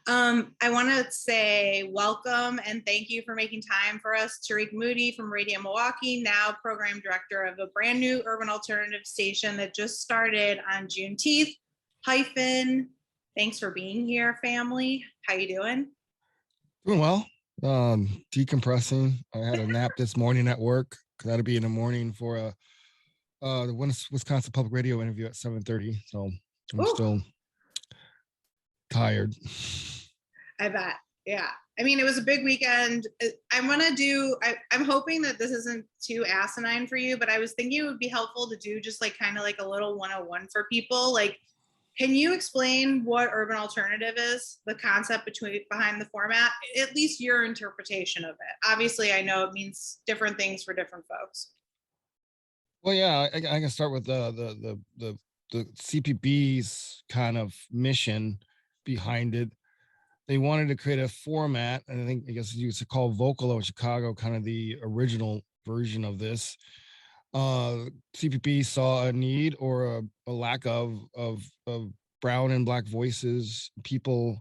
I want to say welcome and thank you for making time for us. Tarik Moody from Radio Milwaukee, now program director of a brand new urban alternative station that just started on Juneteenth. HYFIN. Thanks for being here, family. How you doing? Doing well. Decompressing. I had a nap this morning at work because I had to be in the morning for the Wisconsin Public Radio interview at 7:30. So I'm still tired. I bet. Yeah. I mean, it was a big weekend. I'm hoping that this isn't too asinine for you, but I was thinking it would be helpful to do just like kind of like a little 101 for people. Like, can you explain what urban alternative is, the concept behind the format, at least your interpretation of it? Obviously, I know it means different things for different folks. Well, yeah, I can start with the CPB's kind of mission behind it. They wanted to create a format, and I guess you used to call Vocalo in Chicago kind of the original version of this. CPP saw a need or a lack of brown and black voices, people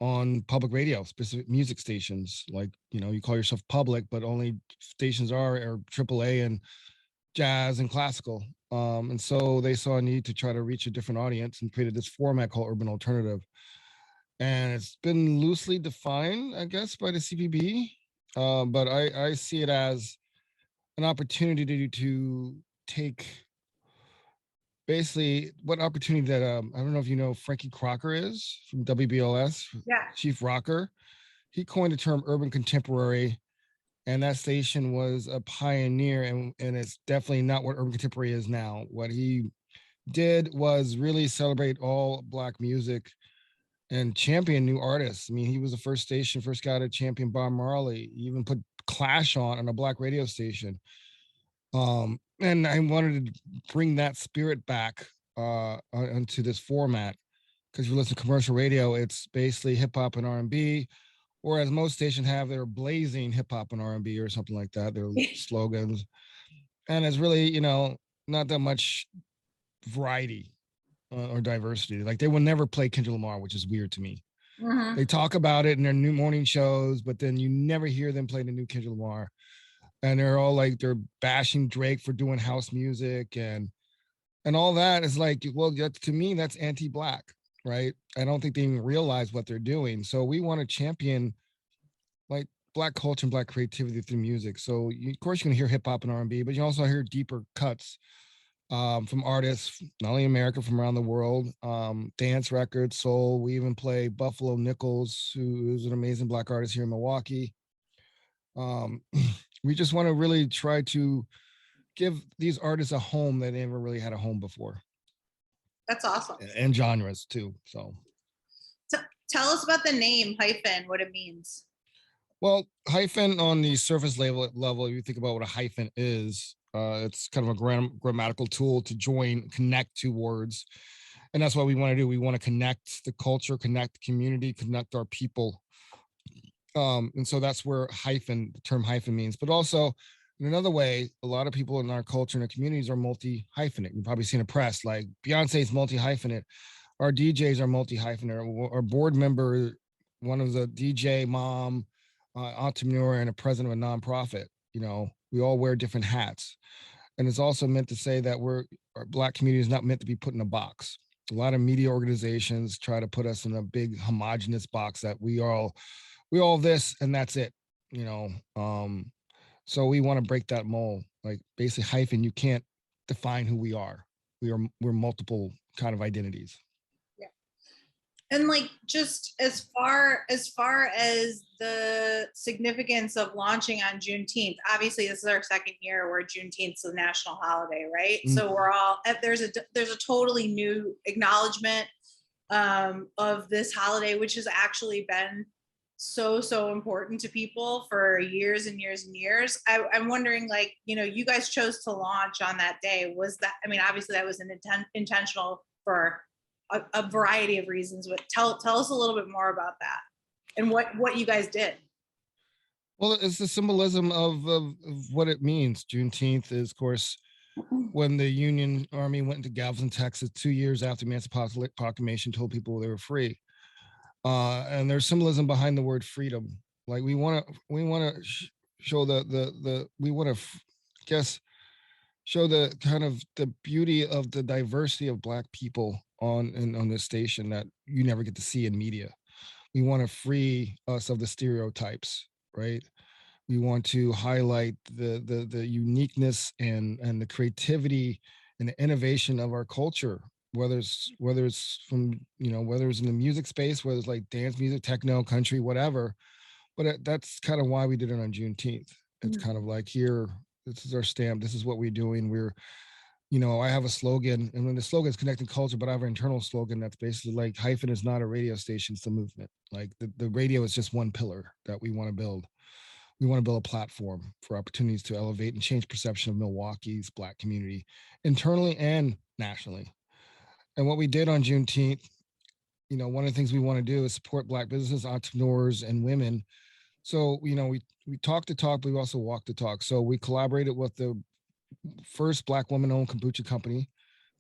on public radio, specific music stations. Like, you call yourself public, but only stations are AAA and jazz and classical. And so they saw a need to try to reach a different audience and created this format called urban alternative. And it's been loosely defined, I guess, by the CPB. But I see it as an opportunity to take basically what opportunity that I don't know if you know Frankie Crocker is from WBLS, Chief Rocker. He coined the term urban contemporary, and that station was a pioneer, and it's definitely not what urban contemporary is now. What he did was really celebrate all black music and champion new artists. I mean, he was the first guy to champion Bob Marley. He even put Clash on a black radio station. And I wanted to bring that spirit back into this format, because if you listen to commercial radio, it's basically hip hop and R&B, whereas most stations have their blazing hip hop and R&B or something like that, their slogans. And it's really, not that much variety or diversity. Like, they will never play Kendrick Lamar, which is weird to me. Mm-hmm. They talk about it in their new morning shows, but then you never hear them play the new Kendrick Lamar. And they're all like, they're bashing Drake for doing house music and all that is like, well, to me, that's anti-black, right? I don't think they even realize what they're doing. So we want to champion like black culture and black creativity through music. So of course you can hear hip hop and R&B, but you also hear deeper cuts from artists, not only in America, from around the world, dance records, soul. We even play Buffalo Nichols, who's an amazing black artist here in Milwaukee. We just want to really try to give these artists a home that they never really had a home before. That's awesome. And genres too. So tell us about the name HYFIN, what it means. Well, hyphen on the surface level, if you think about what a hyphen is, it's kind of a grammatical tool to connect two words. And that's what we want to do. We want to connect the culture, connect the community, connect our people. And so that's where the term hyphen means. But also, in another way, a lot of people in our culture and our communities are multi-hyphenate. You've probably seen a press like Beyonce's multi-hyphenate. Our DJs are multi-hyphenate. Our board member, one of the DJ, mom, entrepreneur, and a president of a nonprofit. We all wear different hats. And it's also meant to say that our black community is not meant to be put in a box. A lot of media organizations try to put us in a big homogenous box that we all this and that's it. So we want to break that mold. Like, basically, hyphen, you can't define who we are. We're multiple kind of identities. Yeah. And like, just as far as the significance of launching on Juneteenth, obviously this is our second year where Juneteenth's a national holiday, right? Mm-hmm. So we're all there's a totally new acknowledgement of this holiday, which has actually been so important to people for years and years and years. I'm wondering, like, you guys chose to launch on that day. Was that, obviously that was intentional for a variety of reasons, but tell us a little bit more about that and what you guys did. Well, it's the symbolism of what it means. Juneteenth is, of course, when the Union Army went into Galveston, Texas, 2 years after the Emancipation Proclamation, told people they were free. And there's symbolism behind the word freedom. Like we want to show we want to guess show the kind of the beauty of the diversity of Black people on this station that you never get to see in media. We want to free us of the stereotypes, right? We want to highlight the uniqueness and the creativity and the innovation of our culture, whether it's from, whether it's in the music space, whether it's like dance music, techno, country, whatever. But that's kind of why we did it on Juneteenth. It's kind of like, here, this is our stamp. This is what we're doing. I have a slogan, and when the slogan is connecting culture, but I have an internal slogan that's basically like, HYFIN is not a radio station, it's a movement. Like the radio is just one pillar that we want to build. We want to build a platform for opportunities to elevate and change perception of Milwaukee's Black community internally and nationally. And what we did on Juneteenth, one of the things we want to do is support Black businesses, entrepreneurs, and women. So, we talk the talk, but we also walk the talk. So we collaborated with the first Black woman-owned kombucha company,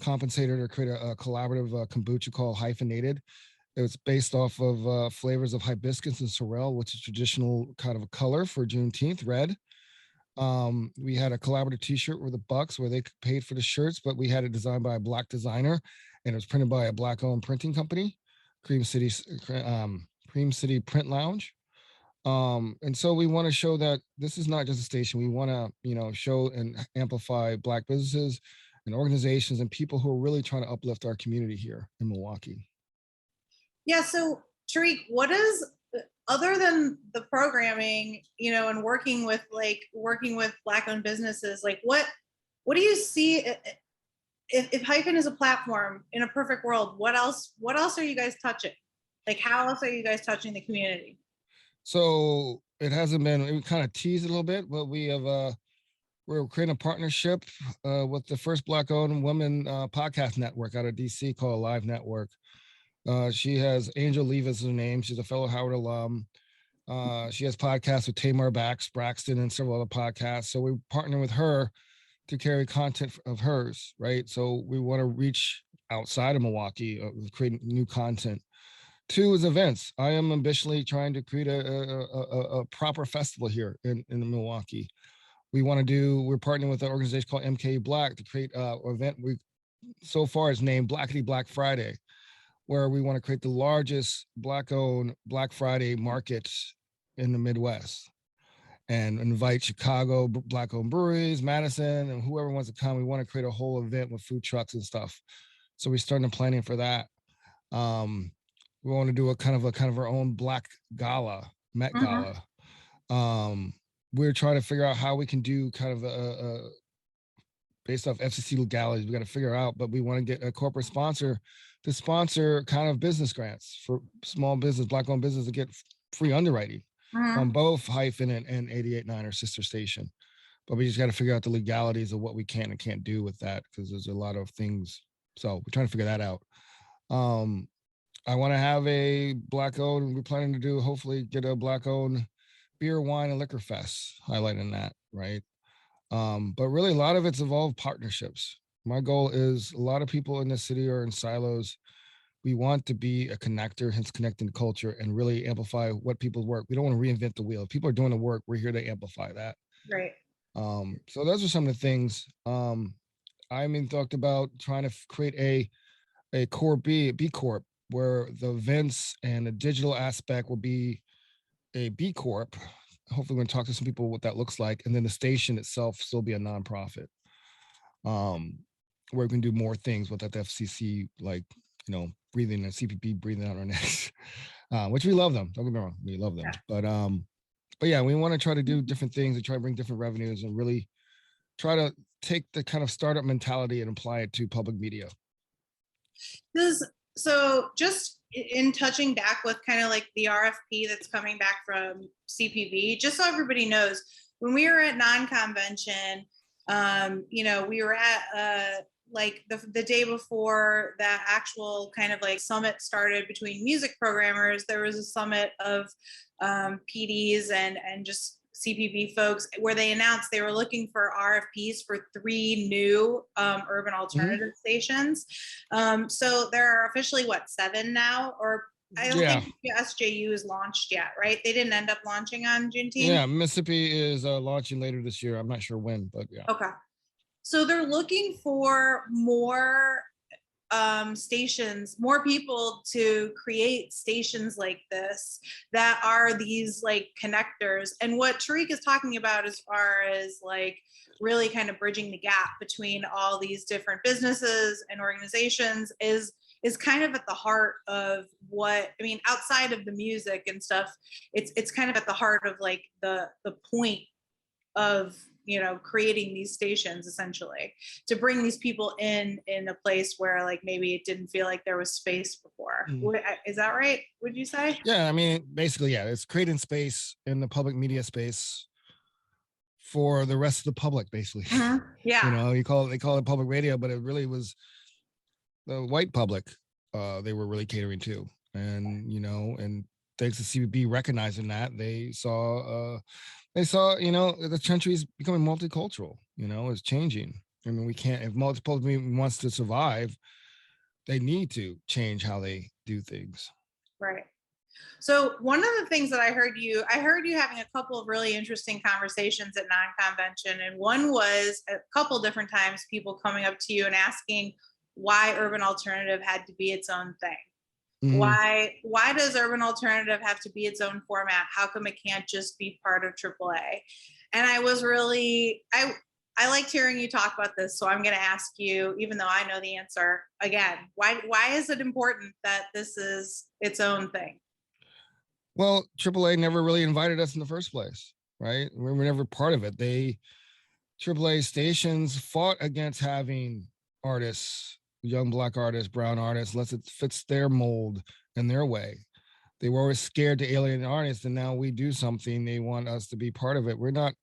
compensated to create a collaborative kombucha called Hyphenated. It was based off of flavors of hibiscus and sorrel, which is traditional kind of a color for Juneteenth, red. We had a collaborative T-shirt with the Bucks where they paid for the shirts, but we had it designed by a Black designer, and it was printed by a Black-owned printing company, Cream City Print Lounge. And so we want to show that this is not just a station. We want to, show and amplify Black businesses and organizations and people who are really trying to uplift our community here in Milwaukee. Yeah. So Tarik, what is, other than the programming, and working with Black-owned businesses, like what do you see if HYFIN is a platform in a perfect world? What else are you guys touching? Like, how else are you guys touching the community? So it hasn't been, we kind of teased a little bit, but we're creating a partnership with the first Black-owned women podcast network out of DC called Live Network. She has Angel Leave as her name. She's a fellow Howard alum. She has podcasts with Tamar Braxton and several other podcasts. So we're partnering with her to carry content of hers, right? So we want to reach outside of Milwaukee, create new content. 2 is events. I am ambitiously trying to create a proper festival here in Milwaukee. We're partnering with an organization called MK Black to create an event we so far is named Blackity Black Friday, where we want to create the largest Black-owned Black Friday market in the Midwest and invite Chicago Black-owned breweries, Madison, and whoever wants to come. We want to create a whole event with food trucks and stuff. So we're starting planning for that. We want to do a kind of our own Black Gala, Met Gala. We're trying to figure out how we can do kind of a based off FCC legalities. We got to figure out, but we want to get a corporate sponsor to sponsor kind of business grants for small business, Black-owned business, to get free underwriting on both HYFIN and 88.9, our sister station. But we just got to figure out the legalities of what we can and can't do with that, because there's a lot of things. So we're trying to figure that out. I want to have a Black-owned, we're planning to hopefully get a Black-owned beer, wine, and liquor fest, highlighting that, right? But really a lot of it's involved partnerships. My goal is, a lot of people in the city are in silos. We want to be a connector, hence connecting the culture, and really amplify what people's work. We don't want to reinvent the wheel. If people are doing the work, we're here to amplify that. Right. So those are some of the things. Talked about trying to create a core B Corp, where the events and the digital aspect will be a B Corp. Hopefully we're going to talk to some people what that looks like. And then the station itself still be a nonprofit, where we can do more things without the FCC, like, breathing and CPP breathing out our necks, which we love them. Don't get me wrong. We love them. Yeah. But yeah, we want to try to do different things and try to bring different revenues and really try to take the kind of startup mentality and apply it to public media. So just in touching back with kind of like the RFP that's coming back from CPV, just so everybody knows, when we were at non-convention, we were at like the day before that actual kind of like summit started between music programmers, there was a summit of PDs and just CPV folks where they announced they were looking for RFPs for 3 new urban alternative stations. So there are officially 7 now, or I don't think the SJU is launched yet, right? They didn't end up launching on Juneteenth. Yeah, Mississippi is launching later this year. I'm not sure when, but yeah. Okay. So they're looking for more stations, more people to create stations like this that are these like connectors. And what Tarik is talking about as far as like really kind of bridging the gap between all these different businesses and organizations is kind of at the heart of what, I mean, outside of the music and stuff, it's kind of at the heart of like the point of, you know, creating these stations essentially to bring these people in a place where like maybe it didn't feel like there was space before. Is that right? Would you say? Yeah, I mean, basically, yeah, it's creating space in the public media space for the rest of the public, basically. Yeah. You know, they call it public radio, but it really was the white public they were really catering to. And, you know, and thanks to CBB recognizing that, they saw, you know, the country is becoming multicultural, you know, it's changing. I mean, we can't, if multiple wants to survive, they need to change how they do things. Right. So one of the things that I heard you having a couple of really interesting conversations at non-convention. And one was a couple different times people coming up to you and asking why urban alternative had to be its own thing. Why does urban alternative have to be its own format? How come it can't just be part of AAA? And I was really, I liked hearing you talk about this. So I'm going to ask you, even though I know the answer again, why is it important that this is its own thing? Well, AAA never really invited us in the first place, right? We were never part of it. AAA stations fought against having artists, young Black artists, brown artists, unless it fits their mold and their way. They were always scared to alienate artists, and now we do something. They want us to be part of it. We're not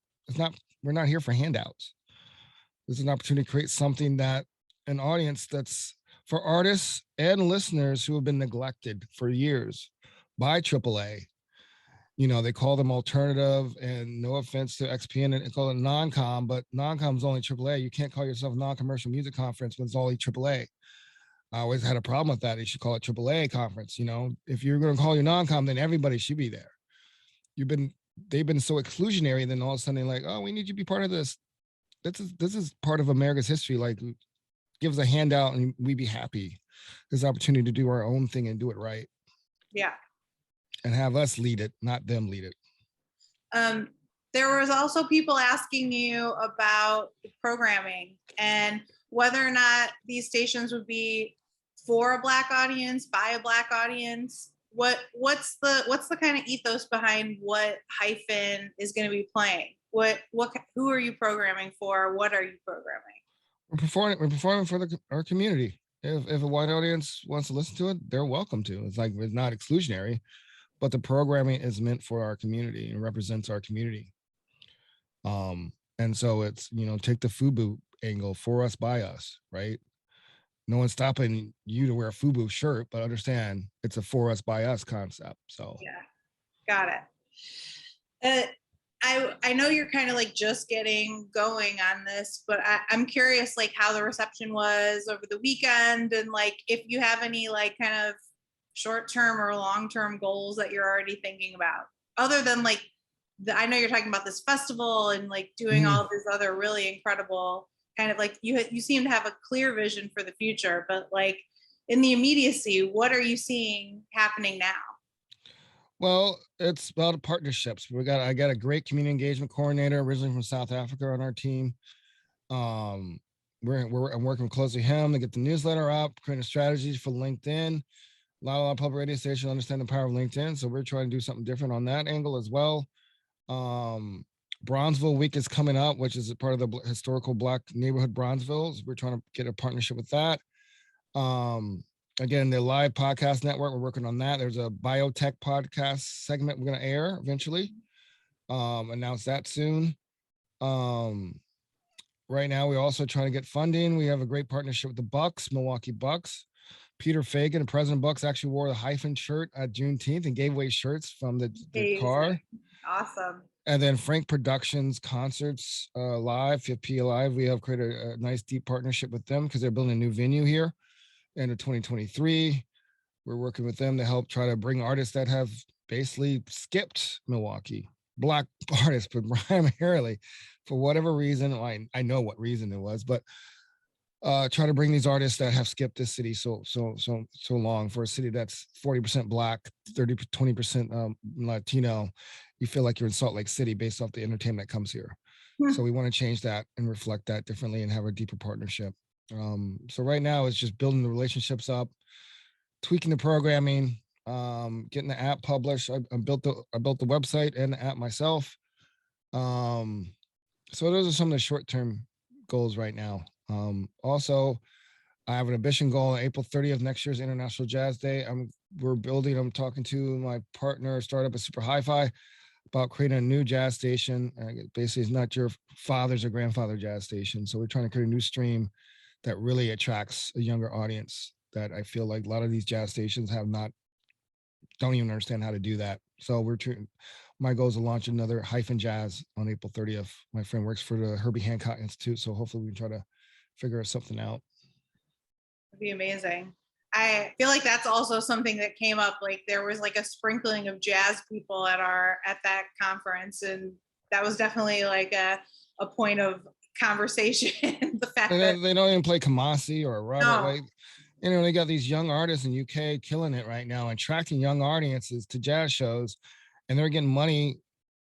here for handouts. This is an opportunity to create something that an audience that's for artists and listeners who have been neglected for years by AAA. You know, they call them alternative, and no offense to XPN, and call it non-com, but non-com is only AAA. You can't call yourself non-commercial music conference when it's only AAA. I always had a problem with that. You should call it AAA conference. You know, if you're going to call you non-com, then everybody should be there. They've been so exclusionary, then all of a sudden they're like, oh, we need you to be part of this. This is part of America's history. Like, give us a handout and we'd be happy. There's an opportunity to do our own thing and do it right. Yeah. And have us lead it, not them lead it. There was also people asking you about programming and whether or not these stations would be for a Black audience, by a Black audience. What's the kind of ethos behind what HYFIN is going to be playing? Who are you programming for? What are you programming? We're performing for our community. If a white audience wants to listen to it, they're welcome to. It's not exclusionary, but the programming is meant for our community and represents our community. And so it's, you know, take the FUBU angle, for us, by us, right? No one's stopping you to wear a FUBU shirt, but understand it's a for us, by us concept. So yeah, got it. I know you're kind of like just getting going on this, but I'm curious like how the reception was over the weekend, and like if you have any like kind of short-term or long-term goals that you're already thinking about, other than like I know you're talking about this festival and like doing all of these other really incredible kind of like you seem to have a clear vision for the future, but like in the immediacy, what are you seeing happening now? Well, it's about partnerships. I got a great community engagement coordinator originally from South Africa on our team. I'm working closely with him to get the newsletter up, creating strategies for LinkedIn. A lot of public radio stations understand the power of LinkedIn, so we're trying to do something different on that angle as well. Bronzeville Week is coming up, which is a part of the historical Black neighborhood Bronzeville. We're trying to get a partnership with that. Again, the live podcast network, we're working on that. There's a biotech podcast segment we're going to air eventually. Announce that soon. Right now, we're also trying to get funding. We have a great partnership with the Bucks, Milwaukee Bucks. Peter Fagan, President Bucks, actually wore the HYFIN shirt at Juneteenth and gave away shirts from the car. Awesome. And then Frank Productions Concerts Live, 5P Live. We have created a nice deep partnership with them because they're building a new venue here in 2023. we're working with them to help try to bring artists that have basically skipped Milwaukee, Black artists, but primarily for whatever reason. I know what reason it was, but try to bring these artists that have skipped this city so long, for a city that's 40% Black, 20% Latino. You feel like you're in Salt Lake City based off the entertainment that comes here. So we want to change that and reflect that differently and have a deeper partnership. So right now it's just building the relationships up, tweaking the programming, getting the app published. I built the website and the app myself. So those are some of the short-term goals right now. Also, I have an ambition goal on April 30th, next year's International Jazz Day. I'm talking to my partner startup at Super Hi-Fi about creating a new jazz station. Basically, it's not your father's or grandfather jazz station. So we're trying to create a new stream that really attracts a younger audience that I feel like a lot of these jazz stations don't even understand how to do that. So my goal is to launch another HYFIN Jazz on April 30th. My friend works for the Herbie Hancock Institute, so hopefully we can try to figure something out. That'd be amazing. I feel like that's also something that came up. Like there was like a sprinkling of jazz people at that conference, and that was definitely like a point of conversation. The fact that they don't even play Kamasi or Robert. Like, they got these young artists in UK killing it right now, attracting young audiences to jazz shows, and they're getting money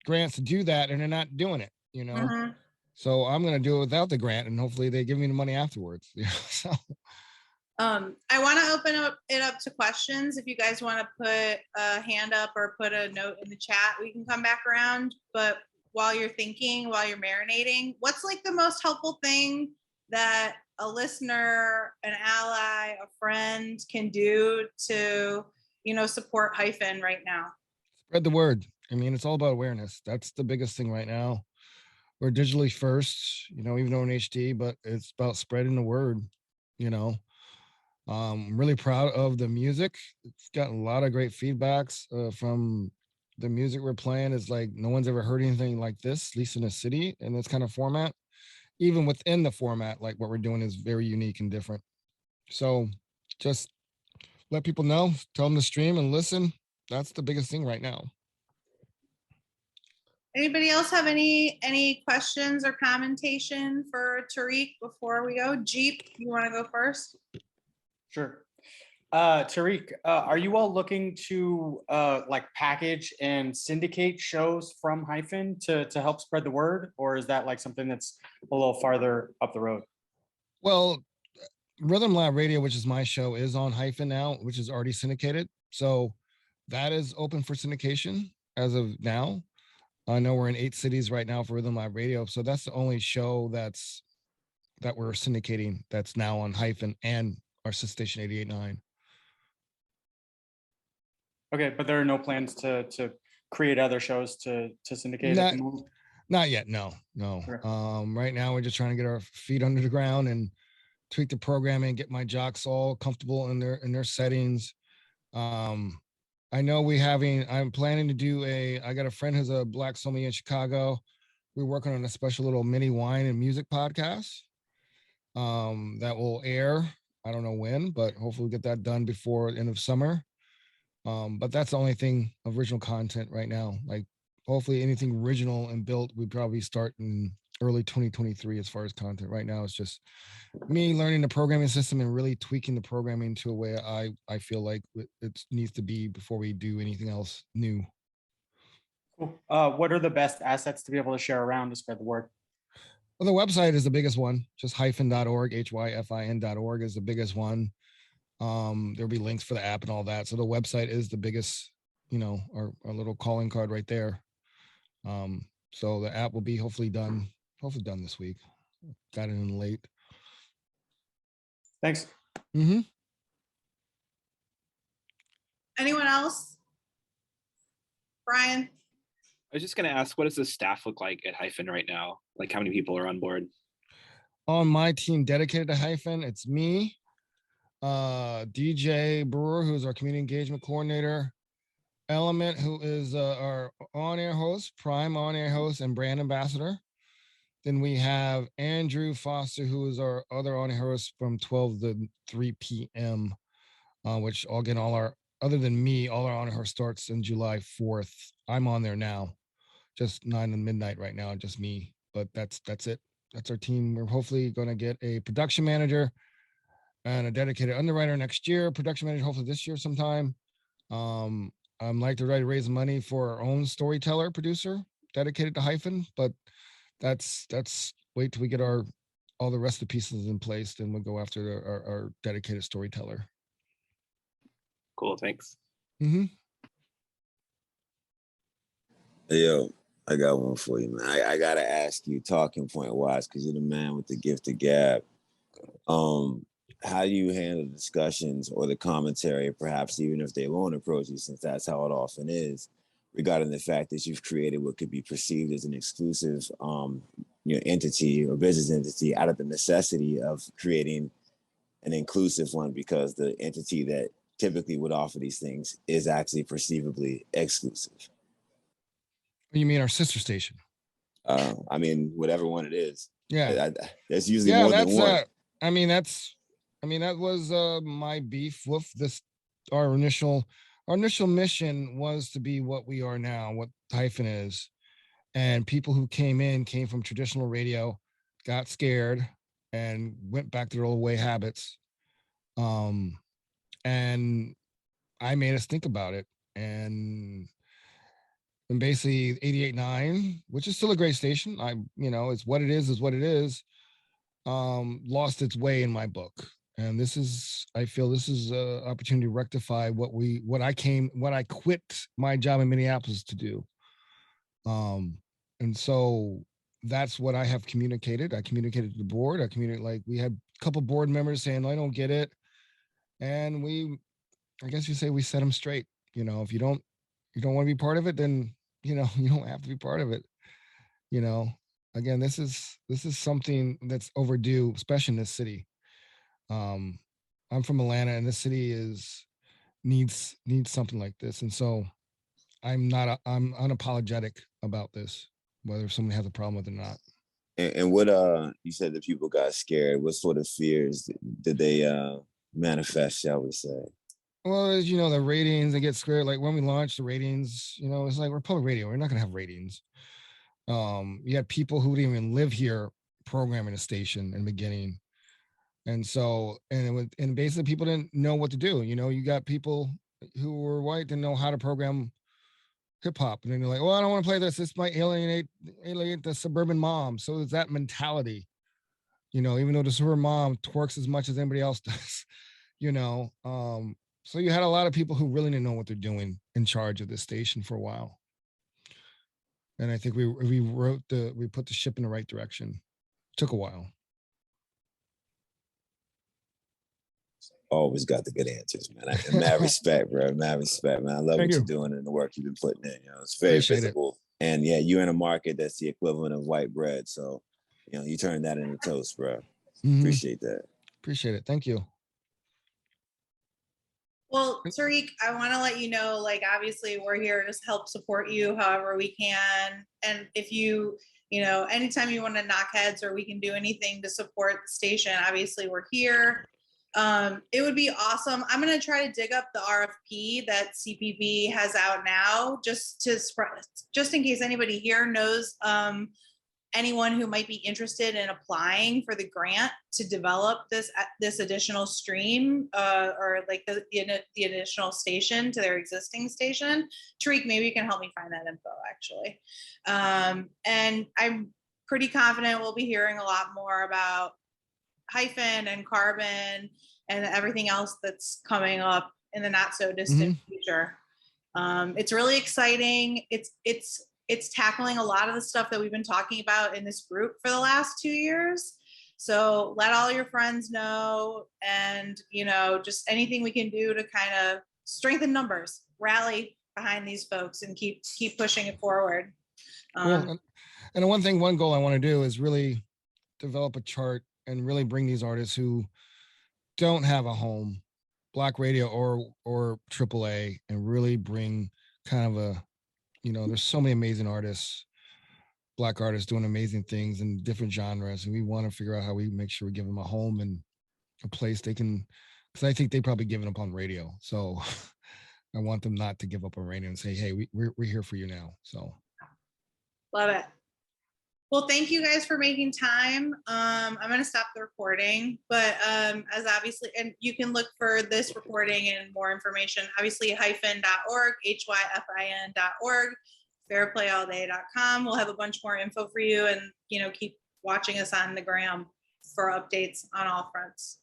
grants to do that, and they're not doing it. Mm-hmm. So I'm going to do it without the grant, and hopefully they give me the money afterwards. So. I want to open it up to questions. If you guys want to put a hand up or put a note in the chat, we can come back around. But while you're thinking, while you're marinating, what's like the most helpful thing that a listener, an ally, a friend can do to, support HYFIN right now? Spread the word. I mean, it's all about awareness. That's the biggest thing right now. We're digitally first, even though in HD, but it's about spreading the word, I'm really proud of the music. It's gotten a lot of great feedbacks from the music we're playing. Is like no one's ever heard anything like this, at least in a city, in this kind of format. Even within the format, like what we're doing is very unique and different. So just let people know, tell them to stream and listen. That's the biggest thing right now. Anybody else have any questions or commentation for Tarik before we go? Jeep, you want to go first? Sure. Tarik, are you all looking to like package and syndicate shows from HYFIN to help spread the word, or is that like something that's a little farther up the road? Well, Rhythm Lab Radio, which is my show, is on HYFIN now, which is already syndicated. So that is open for syndication as of now. I know we're in 8 cities right now for Rhythm Lab Radio. So that's the only show that we're syndicating that's now on HYFIN and our sister station 88.9. Okay, but there are no plans to create other shows to syndicate at the moment? Not yet, no. Sure. Right now we're just trying to get our feet under the ground and tweak the programming, get my jocks all comfortable in their settings. I know I'm planning to do I got a friend who's a Black sommelier in Chicago. We're working on a special little mini wine and music podcast that will air. I don't know when, but hopefully we'll get that done before the end of summer. But that's the only thing, original content right now. Like hopefully anything original and built, we'd probably start in early 2023 as far as content. Right now, it's just me learning the programming system and really tweaking the programming to a way I feel like it needs to be before we do anything else new. Cool. What are the best assets to be able to share around to spread the word? Well, the website is the biggest one. Just hyphen.org, HYFIN.org is the biggest one. There'll be links for the app and all that. So the website is the biggest, our little calling card right there. So the app will be hopefully done this week. Got it in late. Thanks. Mm-hmm. Anyone else? Brian? I was just going to ask, what does the staff look like at HYFIN right now? Like how many people are on board? On my team dedicated to HYFIN, it's me, DJ Brewer, who's our community engagement coordinator, Element, who is our on-air host, prime on-air host and brand ambassador. Then we have Andrew Foster, who is our other on-air host from 12 to 3 p.m. which again, other than me, all our on her starts in July 4th. I'm on there now, just 9 to midnight right now, just me. But that's it. That's our team. We're hopefully going to get a production manager and a dedicated underwriter next year. Production manager hopefully this year sometime. I'm like to raise money for our own storyteller producer dedicated to HYFIN, but that's wait till we get all the rest of the pieces in place, then we'll go after our dedicated storyteller. Cool, thanks. Mm-hmm. Yo, I got one for you, man. I gotta ask you, talking point wise, because you're the man with the gift of gab. How do you handle discussions or the commentary, perhaps even if they won't approach you, since that's how it often is, regarding the fact that you've created what could be perceived as an exclusive entity or business entity out of the necessity of creating an inclusive one, because the entity that typically would offer these things is actually perceivably exclusive? You mean our sister station? I mean, whatever one it is. Yeah. There's usually more than one. That was my beef with this. Our initial mission was to be what we are now, what HYFIN is. And people who came from traditional radio, got scared and went back to their old way habits. And I made us think about it. And basically 88.9, which is still a great station. It's what it is, lost its way in my book. And I feel this is an opportunity to rectify what I quit my job in Minneapolis to do. And so that's what I have communicated. I communicated to the board. We had a couple board members saying, I don't get it. And I guess you say we set them straight. If you don't want to be part of it, then, you don't have to be part of it. Again, this is something that's overdue, especially in this city. I'm from Atlanta, and this city needs something like this. And so I'm unapologetic about this, whether someone has a problem with it or not. And what you said that people got scared. What sort of fears did they manifest, shall we say? Well, as you know, the ratings, they get scared. Like when we launched the ratings, it's like we're public radio. We're not going to have ratings. You had people who didn't even live here programming a station in the beginning. And so, and basically people didn't know what to do. You got people who were white, didn't know how to program hip hop. And then they're like, well, I don't want to play this. This might alienate the suburban mom. So it's that mentality, even though the suburban mom twerks as much as anybody else does, so you had a lot of people who really didn't know what they're doing in charge of this station for a while. And I think we put the ship in the right direction. Took a while. Always got the good answers, man. Mad respect, bro. Mad respect, man. I love what you're doing and the work you've been putting in. It's very visible. And yeah, you're in a market that's the equivalent of white bread. So, you turn that into toast, bro. Mm-hmm. Appreciate that. Appreciate it. Thank you. Well, Tarik, I want to let you know, obviously we're here to help support you however we can. And if you, anytime you want to knock heads or we can do anything to support the station, obviously we're here. It would be awesome. I'm going to try to dig up the RFP that CPB has out now, just in case anybody here knows anyone who might be interested in applying for the grant to develop this additional stream or the additional station to their existing station. Tarik, maybe you can help me find that info actually. And I'm pretty confident we'll be hearing a lot more about HYFIN and Carbon and everything else that's coming up in the not so distant future. It's really exciting. It's tackling a lot of the stuff that we've been talking about in this group for the last 2 years. So let all your friends know, and just anything we can do to kind of strengthen numbers, rally behind these folks, and keep pushing it forward. And one goal I want to do is really develop a chart and really bring these artists who don't have a home, Black radio or AAA, and really bring kind of there's so many amazing artists, Black artists doing amazing things in different genres. And we want to figure out how we make sure we give them a home and a place they can because I think they probably given up on radio. So I want them not to give up on radio and say, hey, we're here for you now. So love it. Well, thank you guys for making time. I'm going to stop the recording, but as obviously, and you can look for this recording and more information, obviously hyphin.org, HYFIN.org, fairplayallday.com. We'll have a bunch more info for you, and, you know, keep watching us on the gram for updates on all fronts.